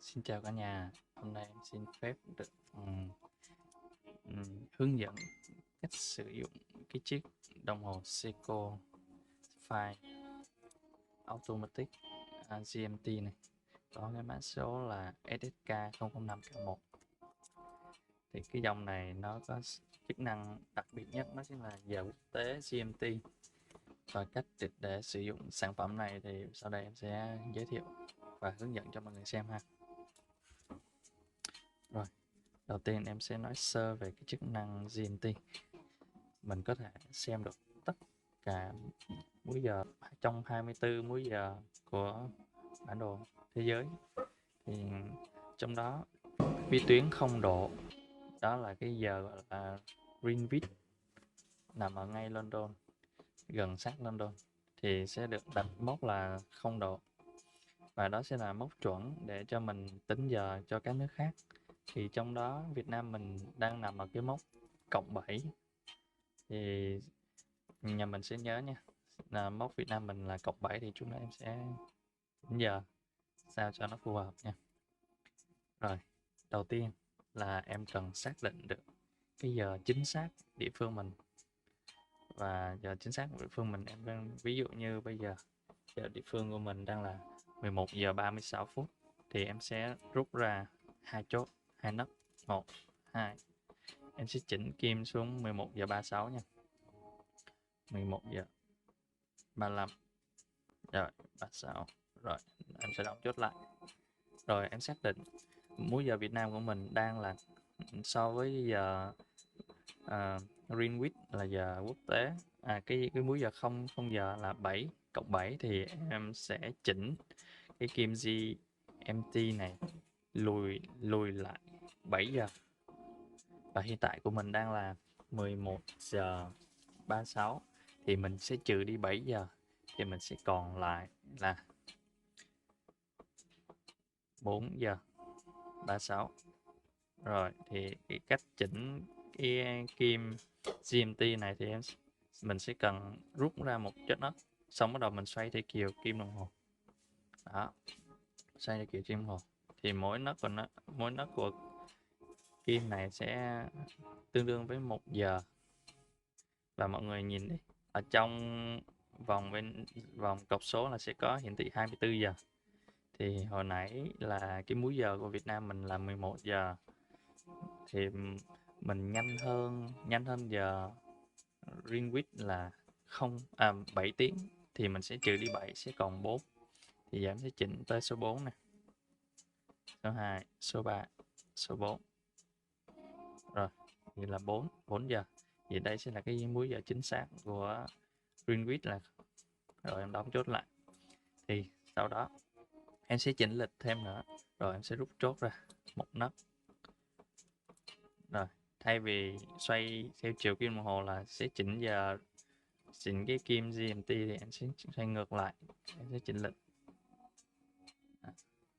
Xin chào cả nhà, hôm nay em xin phép được hướng dẫn cách sử dụng cái chiếc đồng hồ Seiko Fine Automatic GMT này, có cái mã số là SSK 005K1. Thì cái dòng này nó có chức năng đặc biệt nhất, đó chính là giờ quốc tế GMT. Và cách để sử dụng sản phẩm này thì sau đây em sẽ giới thiệu và hướng dẫn cho mọi người xem ha. Rồi, đầu tiên em sẽ nói sơ về cái chức năng GMT. Mình có thể xem được tất cả múi giờ trong 24 múi giờ của bản đồ thế giới. Thì trong đó vi tuyến 0 độ, đó là cái giờ gọi là Greenwich, nằm ở ngay London, gần sát London, thì sẽ được đặt mốc là 0 độ. Và đó sẽ là mốc chuẩn để cho mình tính giờ cho các nước khác. Thì trong đó Việt Nam mình đang nằm ở cái mốc +7. Thì nhà mình sẽ nhớ nha, là mốc Việt Nam mình là +7 thì chúng ta em sẽ tính giờ sao cho nó phù hợp nha. Rồi, đầu tiên là em cần xác định được cái giờ chính xác địa phương mình. Và giờ chính xác của địa phương mình, em đang ví dụ như bây giờ giờ địa phương của mình đang là 11 giờ 36 phút, thì em sẽ rút ra hai chốt, hai nấc, 1, 2. Em sẽ chỉnh kim xuống 11 giờ 36 nha. 11 giờ 35. Rồi, 36. Rồi, em sẽ đóng chốt lại. Rồi em xác định múi giờ Việt Nam của mình đang là so với giờ Greenwich là giờ quốc tế, cái múi giờ không giờ là 7+7, thì em sẽ chỉnh cái kim GMT này lùi lùi lại 7 giờ. Và hiện tại của mình đang là 11 giờ 36, thì mình sẽ trừ đi 7 giờ thì mình sẽ còn lại là 4 giờ 36. Rồi thì cái cách chỉnh cái kim GMT này thì mình sẽ cần rút ra một chốt nấc, xong bắt đầu mình xoay theo chiều kim đồng hồ. Đó, xoay theo chiều kim đồng hồ thì mỗi nấc của kim này sẽ tương đương với 1 giờ. Và mọi người nhìn đi, ở trong vòng cọc số là sẽ có hiển thị 24 giờ. Thì hồi nãy là cái múi giờ của Việt Nam mình là 11 giờ, thì mình nhanh hơn giờ Greenwich là 7 tiếng, thì mình sẽ trừ đi 7 sẽ còn 4. Thì giờ em sẽ chỉnh tới số 4 nè, số 2, số 3, số 4. Rồi, như là 4 giờ. Thì đây sẽ là cái múi giờ chính xác của Greenwich là. Rồi em đóng chốt lại. Thì sau đó em sẽ chỉnh lịch thêm nữa. Rồi em sẽ rút chốt ra một nấc. Rồi, thay vì xoay theo chiều kim đồng hồ là sẽ chỉnh cái kim GMT, thì em sẽ xoay ngược lại. Em sẽ chỉnh lịch.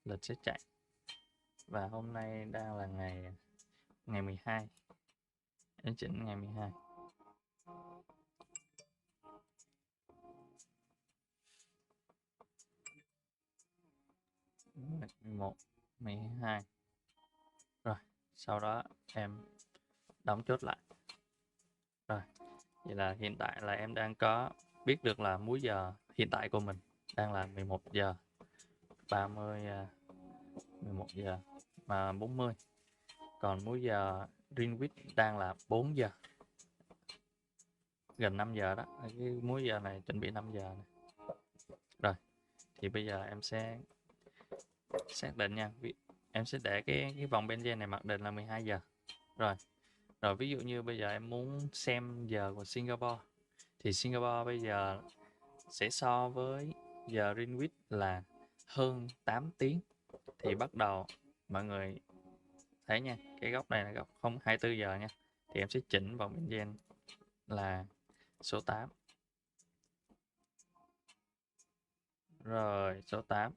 Lịch sẽ chạy. Và hôm nay đang là ngày 12. Em chỉnh ngày 12. 11, 12. Rồi, sau đó em đóng chốt lại. Rồi, vậy là hiện tại là em đang có biết được là múi giờ hiện tại của mình đang là 11 giờ 30, 11 giờ mà 40. Còn múi giờ Greenwich đang là 4 giờ, gần 5 giờ đó. Cái múi giờ này chuẩn bị 5 giờ này. Rồi, thì bây giờ em sẽ xác định nha. Em sẽ để cái vòng benzen này mặc định là 12 giờ. Rồi ví dụ như bây giờ em muốn xem giờ của Singapore, thì Singapore bây giờ sẽ so với giờ Greenwich là hơn 8 tiếng. Thì bắt đầu mọi người thấy nha, cái góc này là góc 024 giờ nha. Thì em sẽ chỉnh vòng benzen là số 8. Rồi số 8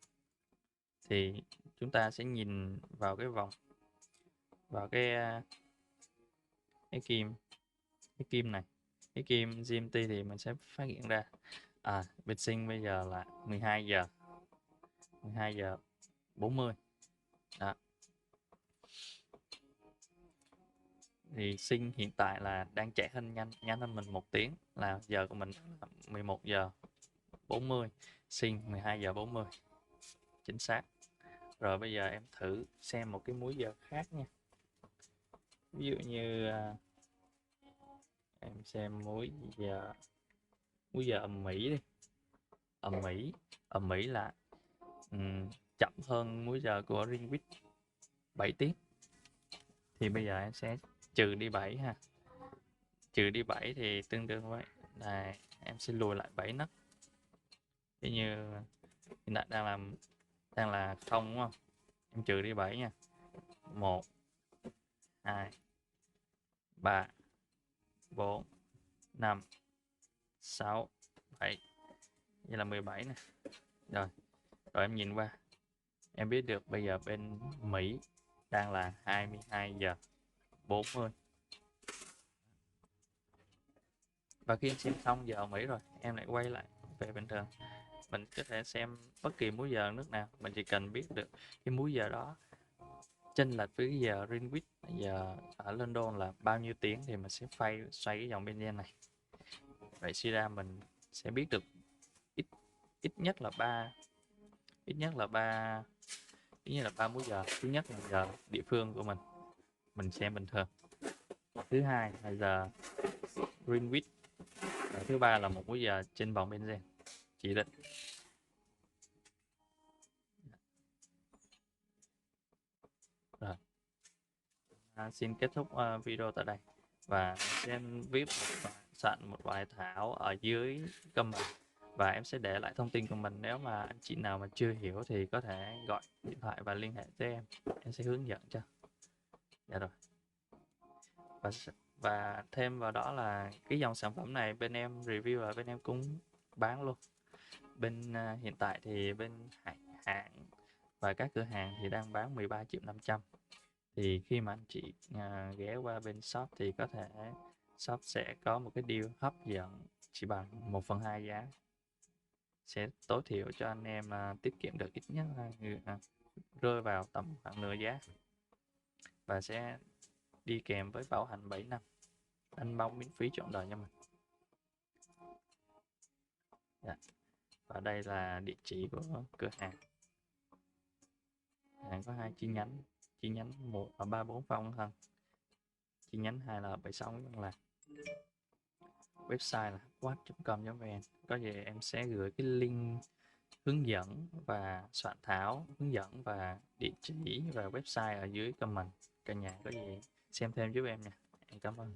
thì chúng ta sẽ nhìn vào cái vòng, vào cái kim này, cái kim GMT, thì mình sẽ phát hiện ra Việt Sinh bây giờ là 12 giờ 40. Đó. Thì Sing hiện tại là đang chạy nhanh hơn mình 1 tiếng, là giờ của mình là 11 giờ 40, Sing 12 giờ 40 chính xác. Rồi bây giờ em thử xem một cái múi giờ khác nha. Ví dụ như em xem múi giờ ầm Mỹ đi. Ầm Mỹ là chậm hơn múi giờ của Greenwich 7 tiếng. Thì bây giờ em sẽ trừ đi 7 ha. Trừ đi 7 thì tương đương với là em sẽ lùi lại 7 nấc. Ví như hiện tại đang là 0 đúng không? Em trừ đi 7 nha. 1 2 3 4 5 6 7. Vậy là 17 nè. Rồi em nhìn qua. Em biết được bây giờ bên Mỹ đang là 22 giờ 40. Và khi em xem xong giờ Mỹ rồi, em lại quay lại về bình thường. Mình có thể xem bất kỳ múi giờ nước nào, mình chỉ cần biết được cái múi giờ đó chênh lệch với cái giờ Greenwich giờ ở London là bao nhiêu tiếng thì mình sẽ xoay cái dòng Benzen này. Vậy suy ra mình sẽ biết được ít nhất là ba múi giờ. Thứ nhất là giờ địa phương của mình xem bình thường. Thứ hai là giờ Greenwich. Và thứ ba là một múi giờ trên vòng Benzen chỉ định. Rồi. Xin kết thúc video tại đây và sẽ viết soạn một bài thảo ở dưới comment và em sẽ để lại thông tin của mình. Nếu mà anh chị nào mà chưa hiểu thì có thể gọi điện thoại và liên hệ với em sẽ hướng dẫn cho. Dạ rồi. Và thêm vào đó là cái dòng sản phẩm này bên em review và bên em cũng bán luôn. Hiện tại thì bên hãng và các cửa hàng thì đang bán 13.500.000. Thì khi mà anh chị ghé qua bên shop thì có thể shop sẽ có một cái deal hấp dẫn chỉ bằng 1/2 giá, sẽ tối thiểu cho anh em tiết kiệm được ít nhất rơi vào tầm khoảng nửa giá, và sẽ đi kèm với bảo hành 7 năm, anh bóng miễn phí trọn đời cho mình. Dạ. Và đây là địa chỉ của cửa hàng. Hàng có 2 chi nhánh 1 ở 34 Phong Thân, chi nhánh 2 là 76 Nguyễn Văn Lạc. Website là hwatt.com.vn. Có gì em sẽ gửi cái link hướng dẫn và soạn thảo hướng dẫn và địa chỉ và website ở dưới comment. Cả nhà có gì xem thêm giúp em nha. Em cảm ơn.